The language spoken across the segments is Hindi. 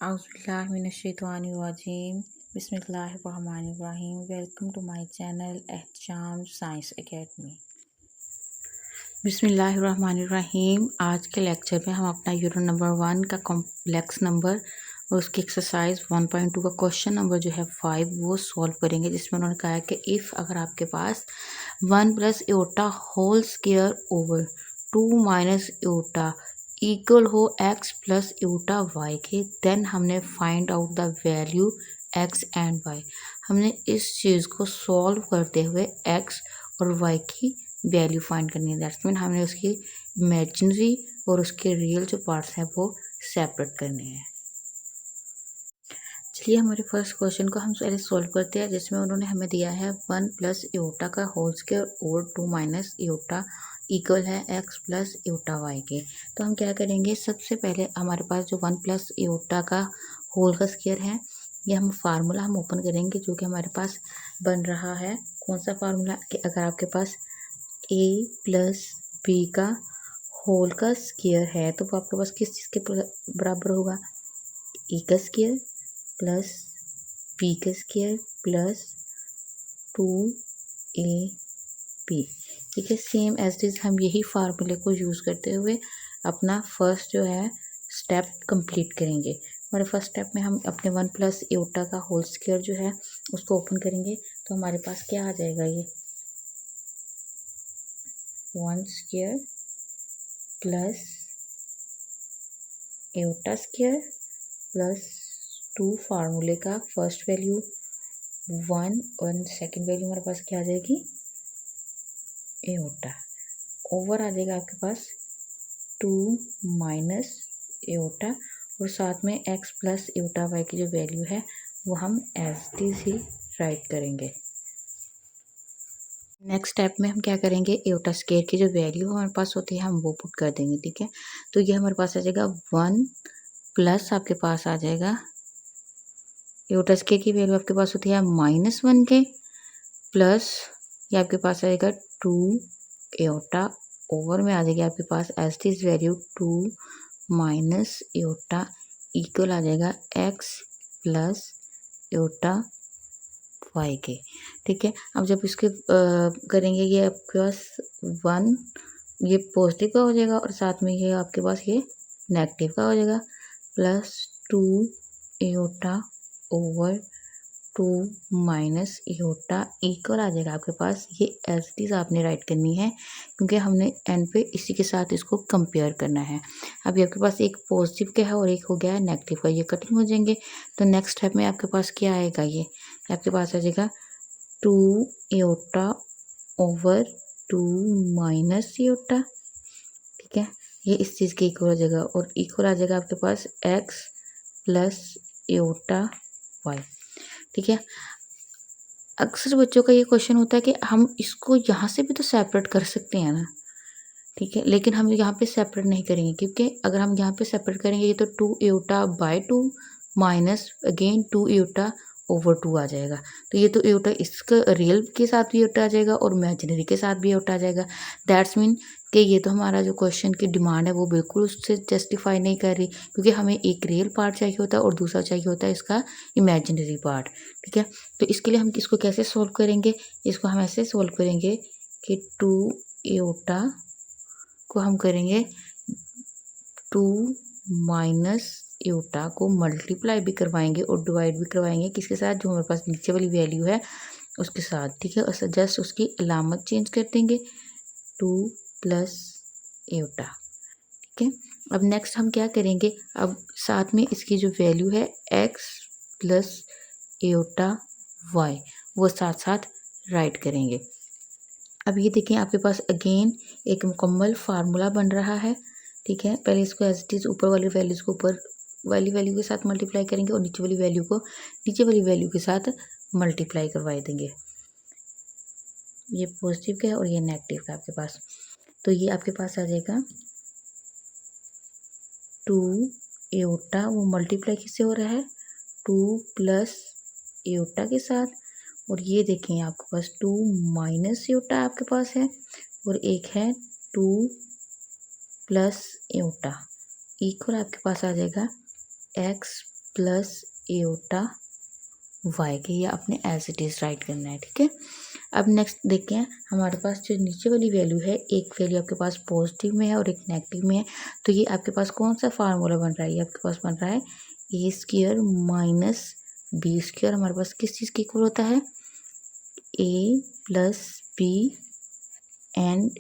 Auzubillahiminash-shaytanir-rajim. Bismillahir-rahmanir-rahim. Welcome to my channel Ehtesham science academy. बिस्मिल्लाहिर्रहमानिर्रहीम। आज के लेक्चर में हम अपना यूनिट नंबर 1 का कॉम्प्लेक्स नंबर और उसकी एक्सरसाइज 1.2 का क्वेश्चन नंबर जो है 5 वो सॉल्व करेंगे, जिसमें उन्होंने कहा है कि इफ़ अगर आपके पास 1 plus iota whole square over 2 minus eta equal हो x प्लस एटा y के, देन हमने find out the value x and y। हमने इस चीज़ को सॉल्व करते हुए x और y की वैल्यू फाइंड करनी है। दैट्स मीन हमने उसकी इमेजिनरी और उसके रियल जो पार्ट्स हैं वो सेपरेट करने हैं। चलिए हमारे फर्स्ट क्वेश्चन को हम पहले सॉल्व करते हैं, जिसमें उन्होंने हमें दिया है 1 प्लस एटा का होल स्क्वायर और 2 माइनस एटा इक्वल है x प्लस एटा y के। तो हम क्या करेंगे, सबसे पहले हमारे पास जो 1 प्लस एटा का होल का स्क्वायर है, ये हम फार्मूला हम ओपन करेंगे, जो कि हमारे पास बन रहा है। कौन सा फार्मूला कि अगर आपके पास a प्लस b का होल का स्क्वायर है तो वो आपके पास किस चीज़ के बराबर होगा, a का स्क्वायर प्लस b का स्क्वायर प्लस 2ab। ठीक है, सेम एज इट इज हम यही फार्मूले को यूज़ करते हुए अपना फर्स्ट जो है स्टेप कंप्लीट करेंगे। हमारे फर्स्ट स्टेप में हम अपने 1 प्लस एटा का होल स्क्वायर जो है उसको ओपन करेंगे, तो हमारे पास क्या आ जाएगा, ये 1 square plus iota square plus 2 फार्मूले का फर्स्ट वैल्यू 1 और सेकेंड वैल्यू हमारे पास क्या आ जाएगी, एटा ओवर आ जाएगा आपके पास 2 माइनस एटा, और साथ में x प्लस एटा y की जो वैल्यू है वो हम एज इट इज ही राइट करेंगे। नेक्स्ट स्टेप में हम क्या करेंगे, एटा स्क्वायर की जो वैल्यू हमारे पास होती है हम वो पुट कर देंगे। ठीक है, तो ये हमारे पास आ जाएगा 1 प्लस आपके पास आ जाएगा एटा स्क्वायर की वैल्यू आपके पास होती है -1 के, प्लस ये आपके पास आएगा 2 एटा ओवर में आ जाएगी आपके पास as it is value 2 minus eta equal आ जाएगा x प्लस एटा y के। ठीक है, अब जब इसके करेंगे, ये आपके पास 1 ये पॉजिटिव का हो जाएगा और साथ में ये आपके पास ये नेगेटिव का हो जाएगा, प्लस 2 एटा ओवर 2 माइनस एटा इक्वल आ जाएगा आपके पास, ये एज इट इज आपने राइट करनी है, क्योंकि हमने एंड पे इसी के साथ इसको कंपेयर करना है। अभी आपके पास एक पॉजिटिव का है और एक हो गया है नेगेटिव का, ये कटिंग हो जाएंगे। तो नेक्स्ट स्टेप में आपके पास क्या आएगा, ये आपके पास आ जाएगा 2 एटा ओवर 2 माइनस एटा। ठीक है, ये इस चीज़ के इक्वल हो जाएगा और इक्वल आ जाएगा आपके पास x प्लस एटा y। ठीक है, अक्सर बच्चों का ये क्वेश्चन होता है कि हम इसको यहाँ से भी तो सेपरेट कर सकते हैं ना। ठीक है, लेकिन हम यहाँ पे सेपरेट नहीं करेंगे, क्योंकि अगर हम यहाँ पे सेपरेट करेंगे ये तो 2 एटा बाय 2 माइनस अगेन 2 एटा ओवर 2 आ जाएगा। तो ये तो एटा इसका रियल के साथ भी एटा आ जाएगा और इमेजिनरी के साथ भी एटा आ जाएगा। दैट्स मीन कि ये तो हमारा जो क्वेश्चन की डिमांड है वो बिल्कुल उससे जस्टिफाई नहीं कर रही, क्योंकि हमें एक रियल पार्ट चाहिए होता है और दूसरा चाहिए होता है इसका इमेजिनरी पार्ट। ठीक है, तो इसके लिए हम इसको कैसे सोल्व करेंगे, इसको हम ऐसे सोल्व करेंगे कि 2 एटा को हम करेंगे 2 माइनस एटा को मल्टीप्लाई भी करवाएंगे और डिवाइड भी करवाएंगे किसके साथ, जो हमारे पास नीचे वाली वैल्यू है उसके साथ। ठीक है, और जस्ट उसकी अलामत चेंज कर देंगे 2 प्लस एटा। ठीक है, अब नेक्स्ट हम क्या करेंगे, अब साथ में इसकी जो वैल्यू है x प्लस एटा y वो साथ साथ राइट करेंगे। अब ये देखें आपके पास अगेन एक मुकम्मल फार्मूला बन रहा है। ठीक है, पहले इसको एज इट इज ऊपर वाली वैल्यूज को ऊपर वाली वैल्यू के साथ मल्टीप्लाई करेंगे और नीचे वाली वैल्यू को नीचे वाली वैल्यू के साथ मल्टीप्लाई करवा देंगे। ये पॉजिटिव का है और ये नेगेटिव का आपके पास, तो ये आपके पास आ जाएगा 2 एटा वो मल्टीप्लाई किससे हो रहा है 2 प्लस एटा के साथ, और ये देखें आपके पास 2 माइनस एटा आपके पास है और एक है 2 प्लस एटा इक्वल आपके पास आ जाएगा x प्लस एओटा वाई के, ये अपने एज इट इज़ राइट करना है, ठीक है। अब नेक्स्ट देखते हैं हमारे पास जो नीचे वाली वैल्यू है, एक वैल्यू आपके पास पॉजिटिव में है और एक नेगेटिव में है, तो ये आपके पास कौन सा फार्मूला बन रहा है, ये आपके पास बन रहा है A square minus B square. हमारे पास किस चीज़ के इक्वल होता है, A plus B and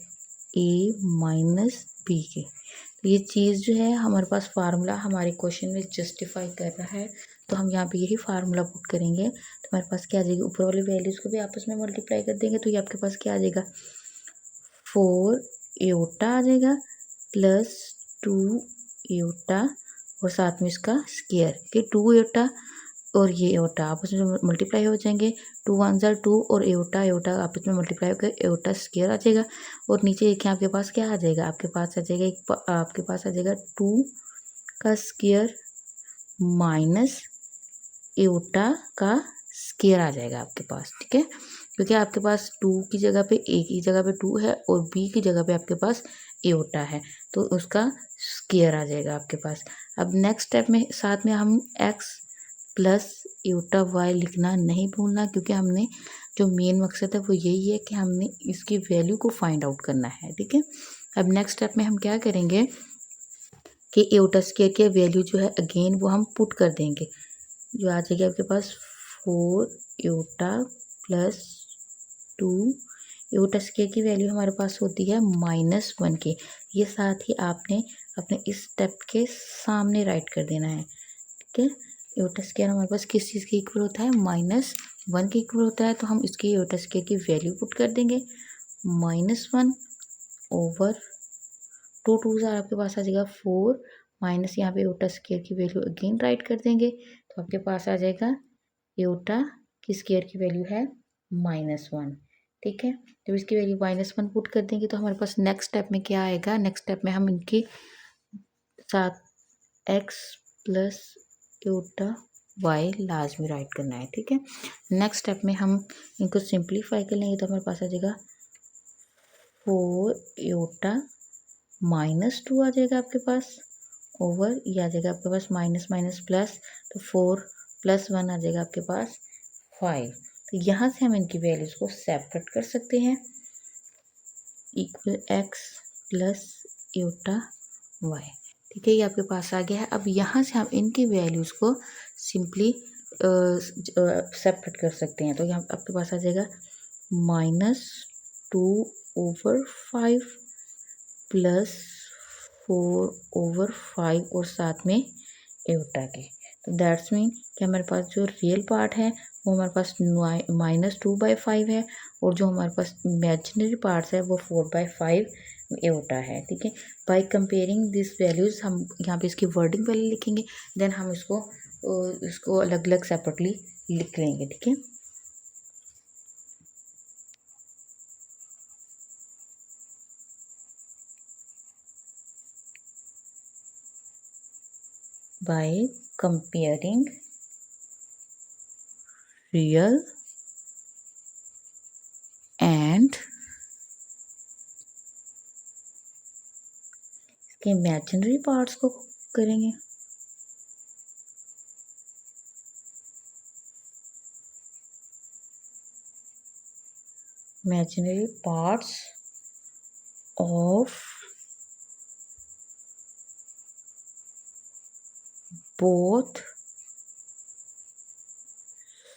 A minus B के। तो ये चीज़ जो है हमारे पास फार्मूला हमारे क्वेश्चन में जस्टिफाई कर रहा है, तो हम यहाँ पे यही फार्मूला पुट करेंगे। तो हमारे पास क्या आ जाएगी, ऊपर वाली वैल्यूज़ को भी आपस में मल्टीप्लाई कर देंगे, तो ये आपके पास क्या आ जाएगा, 4 एओटा आ जाएगा प्लस 2 एओटा और साथ में इसका स्क्वायर, कि 2 एओटा और ये एओटा आपस में मल्टीप्लाई हो जाएंगे, 2 1 ज़ा 2 और एओटा एओटा आपस में मल्टीप्लाई होकर एओटा स्क्वायर आ जाएगा। और नीचे देखिए आपके पास क्या आ जाएगा, आपके पास आ जाएगा आपके पास आ जाएगा 2 का स्क्वायर माइनस एओटा का स्क्वायर आ जाएगा आपके पास, ठीक है। क्योंकि आपके पास 2 की जगह पे ए की जगह पे 2 है और बी की जगह पे आपके पास एओटा है, तो उसका स्क्वायर आ जाएगा आपके पास। अब नेक्स्ट स्टेप में साथ में हम एक्स प्लस एओटा वाई लिखना नहीं भूलना, क्योंकि हमने जो मेन मकसद है वो यही है कि हमने इसकी वैल्यू को फाइंड आउट करना है, ठीक है। अब नेक्स्ट स्टेप में हम क्या करेंगे कि एओटा स्क्वायर की वैल्यू जो है अगेन वो हम पुट कर देंगे, जो आ जाएगी आपके पास 4 एओटा प्लस 2 एओटा स्क्वायर की वैल्यू हमारे पास होती है -1 के। ये साथ ही आपने अपने इस स्टेप के सामने राइट कर देना है, ठीक है। एओटा स्क्वायर हमारे पास किस चीज़ के इक्वल होता है, -1 के इक्वल होता है, तो हम इसकी एओटा स्क्वायर की वैल्यू पुट कर देंगे -1 ओवर 2 2 ज़ा आपके पास आ जाएगा 4 माइनस यहाँ पे एओटा स्क्वायर की वैल्यू अगेन राइट कर देंगे, तो आपके पास आ जाएगा एओटा की स्क्वायर की वैल्यू है -1, ठीक है। जब इसकी वैल्यू -1 पुट कर देंगे तो हमारे पास नेक्स्ट स्टेप में क्या आएगा, नेक्स्ट स्टेप में हम इनके साथ एक्स प्लस एओटा वाई लाजमी राइट करना है, ठीक है। नेक्स्ट स्टेप में हम इनको सिंप्लीफाई कर लेंगे, तो हमारे पास आ जाएगा 4 एओटा -2 आ जाएगा आपके पास ओवर, ये आ जाएगा आपके पास माइनस माइनस प्लस, तो 4 + 1 आ जाएगा आपके पास 5। तो यहाँ से हम इनकी वैल्यूज़ को सेपरेट कर सकते हैं, equal x plus iota y, ठीक है। ये आपके पास आ गया है। अब यहाँ से हम इनकी वैल्यूज़ को सिंपली सेपरेट कर सकते हैं, तो यहाँ आपके पास आ जाएगा -2/5 प्लस 4/5 और साथ में एओटा के। तो दैट्स मीन कि हमारे पास जो रियल पार्ट है वो हमारे पास -2/5 है, और जो हमारे पास इमेजिनरी पार्ट्स है वो 4/5 एओटा है, ठीक है। बाय कंपेयरिंग दिस वैल्यूज़ हम यहाँ पे इसकी वर्डिंग पहले लिखेंगे, देन हम इसको अलग अलग सेपरेटली लिख लेंगे, ठीक है। by comparing real and इसके इमेजिनरी पार्ट्स को करेंगे, imaginary parts of both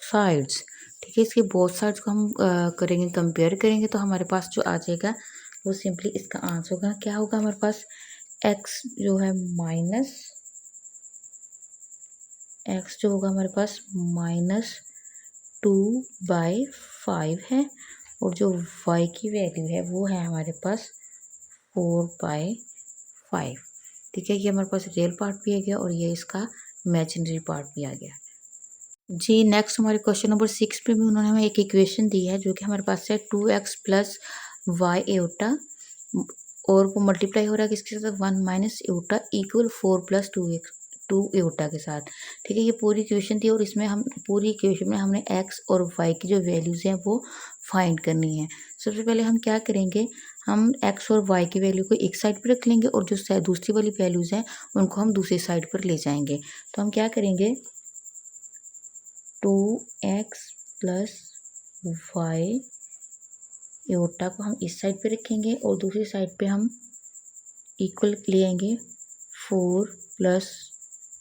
sides, ठीक है। इसके बोथ साइड्स को हम करेंगे, कंपेयर करेंगे, तो हमारे पास जो आ जाएगा वो सिंपली इसका आंसर होगा, क्या होगा हमारे पास, एक्स जो है एक्स जो होगा हमारे पास -2/5 है, और जो y की वैल्यू है वो है हमारे पास 4/5, ठीक है। ये हमारे पास रियल पार्ट भी आ गया और ये इसका इमेजिनरी पार्ट भी आ गया जी। नेक्स्ट हमारे क्वेश्चन नंबर 6 पे भी उन्होंने हमें एक इक्वेशन दी है, जो कि हमारे पास है 2x + y एओटा, और वो मल्टीप्लाई हो रहा है किसके साथ, 1 - एओटा इक्वल 4 + 2 एओटा के साथ, ठीक है। ये पूरी इक्वेशन थी, और इसमें हम पूरी इक्वेशन में हमने x और y की जो वैल्यूज़ हैं वो फाइंड करनी है। सबसे पहले हम क्या करेंगे, हम x और y की वैल्यू को एक साइड पर रख लेंगे और जो दूसरी वाली वैल्यूज़ हैं उनको हम दूसरी साइड पर ले जाएंगे। तो हम क्या करेंगे, 2x प्लस वाई एओटा को हम इस साइड पे रखेंगे और दूसरी साइड पे हम इक्वल ले आएंगे 4 प्लस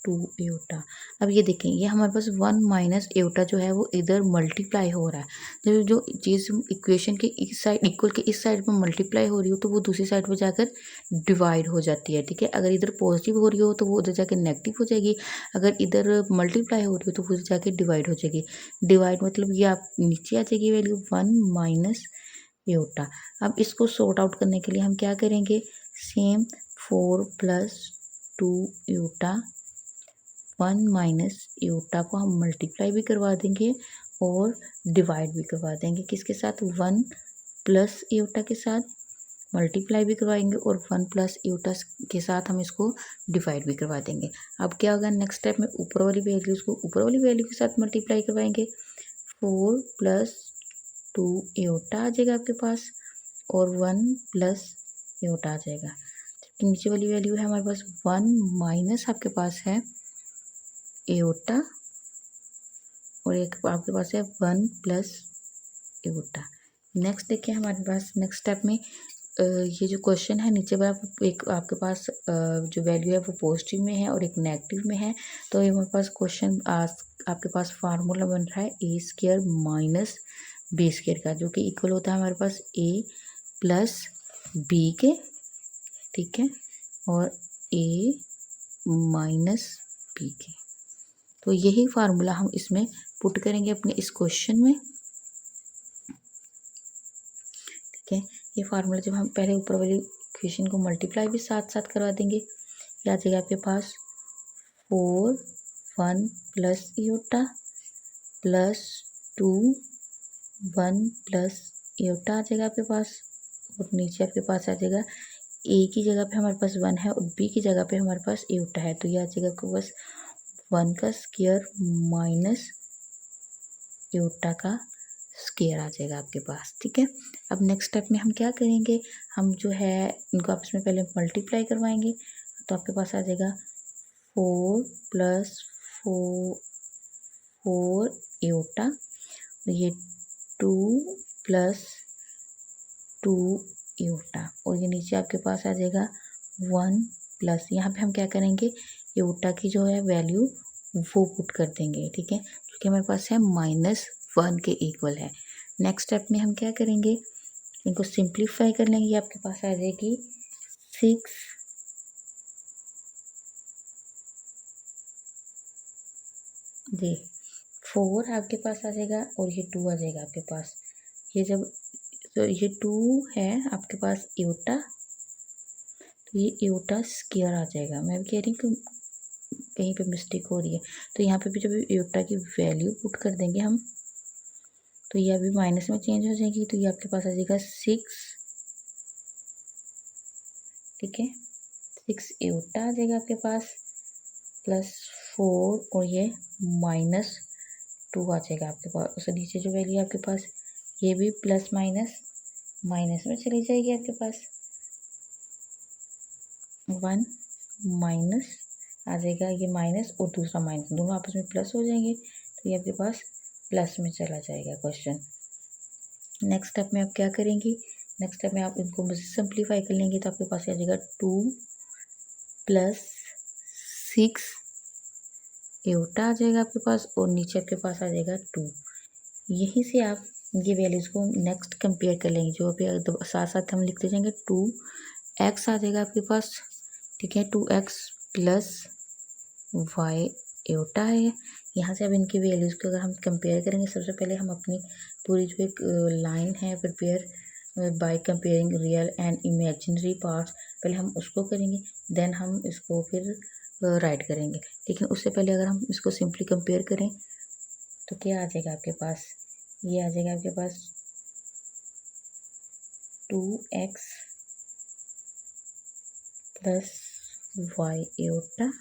2 एओटा। अब ये देखें, ये हमारे पास 1 माइनस एओटा जो है वो इधर मल्टीप्लाई हो रहा है। जब जो चीज़ इक्वेशन के इस साइड इक्वल के इस साइड में मल्टीप्लाई हो रही हो तो वो दूसरी साइड पर जाकर डिवाइड हो जाती है, ठीक है। अगर इधर पॉजिटिव हो रही हो तो वो उधर जाकर नेगेटिव हो जाएगी, अगर इधर मल्टीप्लाई हो रही हो तो वो उधर जाके डिवाइड हो जाएगी। डिवाइड मतलब ये आप नीचे आ जाएगी वैल्यू 1 माइनस एओटा। अब इसको सॉर्ट आउट करने के लिए हम क्या करेंगे, same 4 plus 2 aorta 1 minus aorta को हम मल्टीप्लाई भी करवा देंगे और डिवाइड भी करवा देंगे। किसके साथ, 1 प्लस एओटा के साथ मल्टीप्लाई भी करवाएंगे और 1 प्लस एओटा के साथ हम इसको डिवाइड भी करवा देंगे। अब क्या होगा, नेक्स्ट स्टेप में ऊपर वाली वैल्यूज़ को ऊपर वाली वैल्यू के साथ मल्टीप्लाई करवाएंगे। 4 प्लस 2 एओटा आ जाएगा आपके पास और 1 प्लस एओटा आ जाएगा। जबकि नीचे वाली वैल्यू है हमारे पास 1 माइनस आपके पास है एओटा और एक आपके पास है 1 प्लस एओटा। नेक्स्ट देखिए हमारे पास नेक्स्ट स्टेप में ये जो क्वेश्चन है नीचे पर एक आपके पास जो वैल्यू है वो पॉजिटिव में है और एक नेगेटिव में है। तो ये हमारे पास क्वेश्चन आपके पास फार्मूला बन रहा है A square minus B square का, जो कि इक्वल होता है हमारे पास ए प्लस बी के, ठीक है, और ए माइनस बी के। तो यही फार्मूला हम इसमें पुट करेंगे अपने इस क्वेश्चन में, ठीक है। ये फार्मूला जब हम पहले ऊपर वाली इक्वेशन को मल्टीप्लाई भी साथ साथ करवा देंगे, ये आ जाएगा आपके पास 4 1 plus iota plus 2 1 plus iota आ जाएगा आपके पास और नीचे आपके पास आ जाएगा ए की जगह पे हमारे पास 1 है और बी की जगह पे हमारे पास एओटा है, तो ये आ जाएगा आपके पास 1 का स्क्वायर माइनस एओटा का स्क्वायर आ जाएगा आपके पास, ठीक है। अब नेक्स्ट स्टेप में हम क्या करेंगे, हम जो है इनको आपस में पहले मल्टीप्लाई करवाएंगे। तो आपके पास आ जाएगा 4 प्लस 4 एओटा, ये 2 प्लस 2 एओटा और ये नीचे आपके पास आ जाएगा 1 प्लस, यहाँ पे हम क्या करेंगे, एओटा की जो है वैल्यू वो पुट कर देंगे, ठीक है, क्योंकि हमारे पास है -1 के इक्वल है। नेक्स्ट स्टेप में हम क्या करेंगे, इनको सिंप्लीफाई कर लेंगे। ये आपके पास आ जाएगी 6 जी 4 आपके पास आ जाएगा और ये 2 आ जाएगा आपके पास। ये जब तो ये 2 है आपके पास एओटा, तो ये एओटा स्क्वायर आ जाएगा। मैं भी कह रही हूँ कि कहीं पे मिस्टेक हो रही है, तो यहाँ पे भी जब एओटा की वैल्यू पुट कर देंगे हम, तो ये अभी माइनस में चेंज हो जाएगी, तो ये आपके पास आ जाएगा 6, ठीक है, 6 एओटा आ जाएगा आपके पास प्लस 4 और ये -2 आ जाएगा आपके पास। उससे नीचे जो वैल्यू है आपके पास ये भी प्लस माइनस माइनस में चली जाएगी आपके पास, 1 माइनस आ जाएगा, ये माइनस और दूसरा माइनस दोनों आपस में प्लस हो जाएंगे, तो ये आपके पास प्लस में चला जाएगा क्वेश्चन। नेक्स्ट स्टेप में आप क्या करेंगे, नेक्स्ट स्टेप में आप इनको सिंप्लीफाई कर लेंगे, तो आपके पास आ जाएगा 2 प्लस 6 एओटा आ जाएगा आपके पास और नीचे आपके पास आ जाएगा 2। यहीं से आप ये वैल्यूज़ को नेक्स्ट कंपेयर कर लेंगे, जो अभी साथ साथ हम लिखते जाएंगे। 2x आ जाएगा आपके पास, ठीक है, 2x प्लस वाई एओटा है। यहाँ से अब इनकी वैल्यूज़ को अगर हम कंपेयर करेंगे, सबसे पहले हम अपनी पूरी जो एक लाइन है prepare by comparing real and imaginary parts, पहले हम उसको करेंगे, देन हम इसको फिर राइट करेंगे। लेकिन उससे पहले अगर हम इसको सिंपली कंपेयर करें तो क्या आ जाएगा आपके पास, ये आ जाएगा आपके पास 2x प्लस वाई एओटा,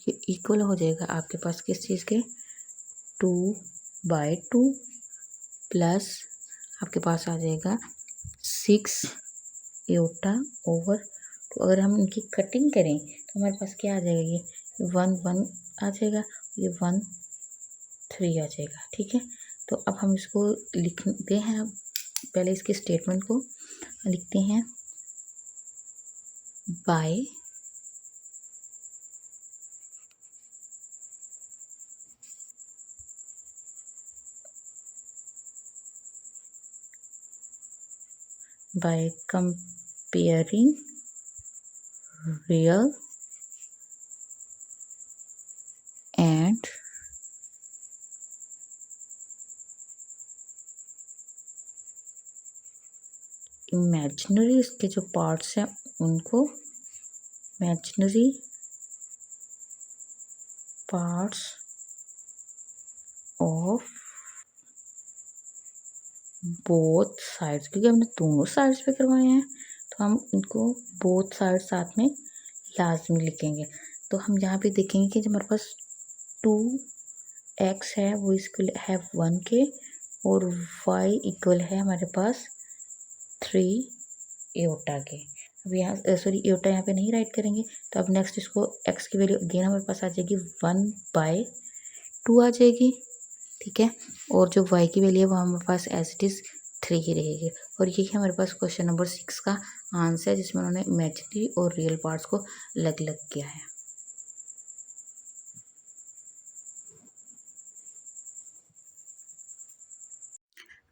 ये इक्वल हो जाएगा आपके पास किस चीज़ के, 2/2 प्लस आपके पास आ जाएगा 6 एओटा ओवर। तो अगर हम इनकी कटिंग करें तो हमारे पास क्या आ जाएगा, ये 1 1 आ जाएगा, ये 1 3 आ जाएगा। ठीक है, तो अब हम इसको लिखते हैं। पहले इसके स्टेटमेंट को लिखते हैं, by comparing real and imaginary, इसके जो पार्ट्स हैं उनको, imaginary parts of both sides, क्योंकि हमने दोनों साइड्स पे करवाए हैं तो हम इनको बोथ साइड साथ में लाजमी लिखेंगे। तो हम यहाँ पे देखेंगे कि जो हमारे पास 2x है वो इसको है 1 के, और y इक्वल है हमारे पास 3 एओटा के। अब यहाँ सॉरी एओटा यहाँ पे नहीं राइट करेंगे, तो अब नेक्स्ट इसको x की वैल्यू अगेन हमारे पास आ जाएगी 1/2 आ जाएगी। ठीक है, और जो y की वैल्यू है वो हमारे पास एज इट इज़ 3 ही रहेगी। और ये हमारे पास क्वेश्चन नंबर 6 का आंसर है, जिसमें उन्होंने इमेजिनरी और रियल पार्ट्स को अलग अलग किया है।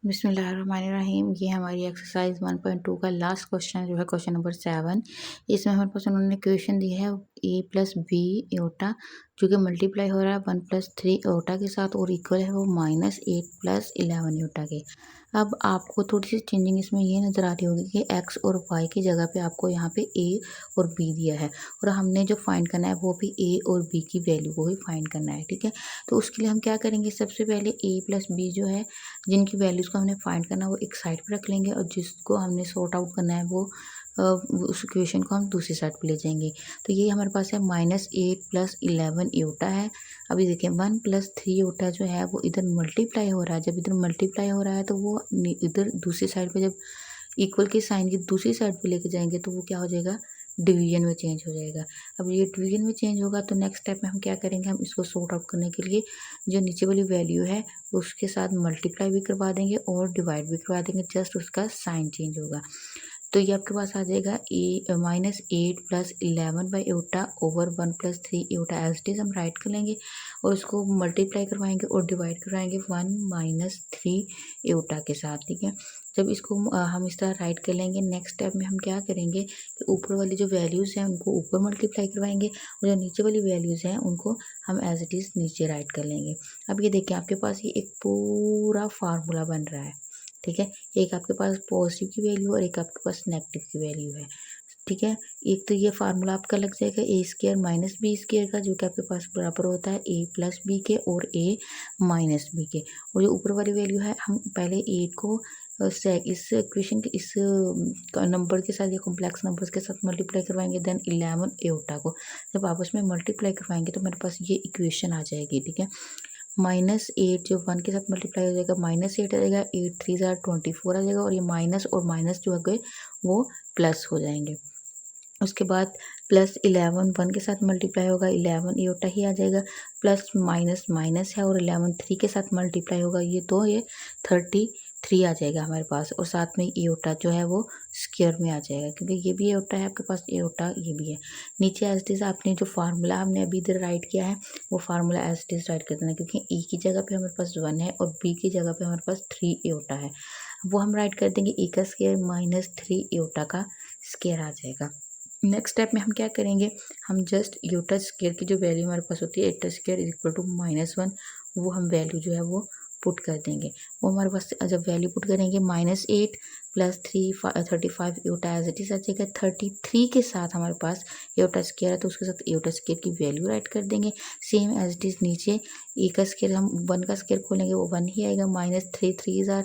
बिस्मिल्लाहिर्रहमानिर्रहीम। ये हमारी एक्सरसाइज 1.2 का लास्ट क्वेश्चन जो है क्वेश्चन नंबर 7। इसमें हमारे पास उन्होंने क्वेश्चन दिया है a प्लस बी एओटा जो कि मल्टीप्लाई हो रहा है 1 + 3 एओटा के साथ, और इक्वल है वो -8 + 11 एओटा के। अब आपको थोड़ी सी चेंजिंग इसमें ये नज़र आ रही होगी कि x और y की जगह पे आपको यहाँ पे a और b दिया है, और हमने जो फाइंड करना है वो भी a और b की वैल्यू को ही फाइंड करना है। ठीक है, तो उसके लिए हम क्या करेंगे, सबसे पहले a + b जो है जिनकी वैल्यूज़ को हमने फाइंड करना है वो एक साइड पे रख लेंगे, और जिसको हमने सॉर्ट आउट करना है वो उस इक्वेशन को हम दूसरी साइड पे ले जाएंगे। तो ये हमारे पास है -8 + 11 एओटा है। अभी देखिए 1 + 3 एओटा जो है वो इधर मल्टीप्लाई हो रहा है, जब इधर मल्टीप्लाई हो रहा है तो वो इधर दूसरी साइड पे जब इक्वल के साइन की दूसरी साइड पे लेके जाएंगे तो वो क्या हो जाएगा, डिवीजन में चेंज हो जाएगा। अब ये डिवीजन में चेंज होगा तो नेक्स्ट स्टेप में हम क्या करेंगे, हम इसको सॉर्ट आउट करने के लिए जो नीचे वाली वैल्यू है उसके साथ मल्टीप्लाई भी करवा देंगे और डिवाइड भी करवा देंगे, जस्ट उसका साइन चेंज होगा। तो ये आपके पास आ जाएगा -8 + 11/एओटा over 1 + 3 iota as it is हम राइट कर लेंगे, और उसको मल्टीप्लाई करवाएंगे और डिवाइड करवाएंगे 1 - 3 एओटा के साथ। ठीक है, जब इसको हम इस तरह राइट कर लेंगे, नेक्स्ट स्टेप में हम क्या करेंगे कि ऊपर वाली जो वैल्यूज़ हैं उनको ऊपर मल्टीप्लाई करवाएंगे, और जो नीचे वाली वैल्यूज़ हैं उनको हम एज इट इज़ नीचे राइट कर लेंगे। अब ये देखिए आपके पास ये एक पूरा फार्मूला बन रहा है। ठीक है, एक आपके पास पॉजिटिव की वैल्यू और एक आपके पास नेगेटिव की वैल्यू है। ठीक है, एक तो ये फार्मूला आपका लग जाएगा a² - b² का, जो कि आपके पास बराबर होता है a + b के और a - b के। और जो ऊपर वाली वैल्यू है हम पहले 8 को इस इक्वेशन के इस नंबर के साथ या कॉम्प्लेक्स नंबर्स के साथ मल्टीप्लाई करवाएंगे, देन 11 एओटा को जब आपस में मल्टीप्लाई करवाएंगे तो मेरे पास ये इक्वेशन आ जाएगी। ठीक है, -8 जो 1 के साथ मल्टीप्लाई हो जाएगा -8 आ जाएगा, 8 3 ज़ा 24 आ जाएगा, और ये माइनस और माइनस जो है वो प्लस हो जाएंगे। उसके बाद +11 1 के साथ मल्टीप्लाई होगा 11 एओटा ही आ जाएगा, प्लस माइनस माइनस है और 11 3 के साथ मल्टीप्लाई होगा, ये 33 आ जाएगा हमारे पास, और साथ में एओटा जो है वो स्क्वायर में आ जाएगा, क्योंकि ये भी एओटा है आपके पास, एओटा ये भी है। नीचे एज इट इज़ आपने जो फार्मूला हमने अभी इधर राइट किया है वो formula as it is write कर देना, क्योंकि ए की जगह पे हमारे पास 1 है और बी की जगह पे हमारे पास 3 एओटा है, वो हम राइट कर देंगे ए का स्क्वायर -3 एओटा का स्क्वायर आ जाएगा। नेक्स्ट स्टेप में हम क्या करेंगे, हम जस्ट एओटा स्क्वायर की जो वैल्यू हमारे पास होती है एटा स्क्वायर इक्वल टू -1, वो हम वैल्यू जो है वो पुट कर देंगे। वो हमारे पास जब वैल्यू पुट करेंगे -8 + 3 35 एओटा एज इट इज आ जाएगा। 33 के साथ हमारे पास एओटा स्क्वायर है तो उसके साथ एओटा स्क्वायर की वैल्यू राइट कर देंगे। सेम एज इट इज नीचे ए का स्क्वायर हम 1 का स्क्वायर खोलेंगे वो 1 ही आएगा, -3 3 ज़ा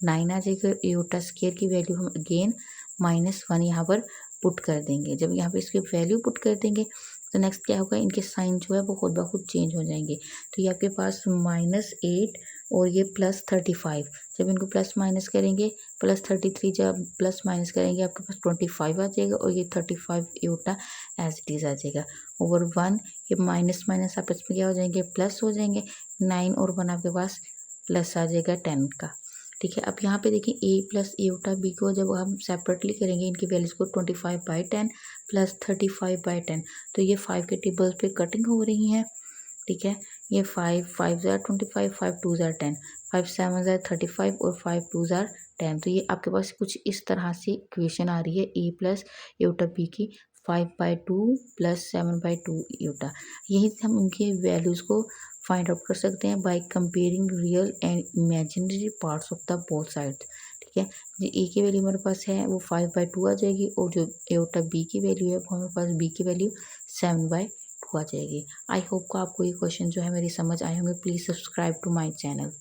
9 आ जाएगा। एओटा स्क्वायर की वैल्यू हम अगेन -1 यहाँ पर पुट कर देंगे। जब यहाँ पे इसकी वैल्यू पुट कर देंगे तो नेक्स्ट क्या होगा, इनके साइन जो है वो खुद ब खुद चेंज हो जाएंगे। तो ये आपके पास -8 और ये +35। जब इनको प्लस माइनस करेंगे +33, जब प्लस माइनस करेंगे आपके पास 25 आ जाएगा और ये 35 एटा एज इट इज़ आ जाएगा ओवर 1। ये माइनस माइनस आपस में क्या हो जाएंगे, प्लस हो जाएंगे। 9 और 1 आपके पास प्लस आ जाएगा 10 का। ठीक है, अब यहाँ पे देखिए a प्लस एटा बी को जब हम सेपरेटली करेंगे इनकी वैल्यूज़ को 25/10 प्लस 35/10, तो ये 5 के टेबल्स पे कटिंग हो रही हैं। ठीक है, ये 5 5 ज़ार 25, 5 2 ज़ार 10, 5 7 ज़ार 35 और 5 2 ज़ार 10। तो ये आपके पास कुछ इस तरह से इक्वेशन आ रही है a प्लस एटा बी की 5/2 प्लस 7/2 एटा। यही से हम इनके वैल्यूज़ को फाइंड आउट कर सकते हैं by comparing real and imaginary parts of the both sides. ठीक है, जो ए की वैल्यू हमारे पास है वो 5/2 आ जाएगी और जो एटा बी की वैल्यू है वो हमारे पास बी की वैल्यू 7/2 आ जाएगी। आई होप को आपको ये क्वेश्चन जो है मेरी समझ आए होंगे। Please subscribe to my channel.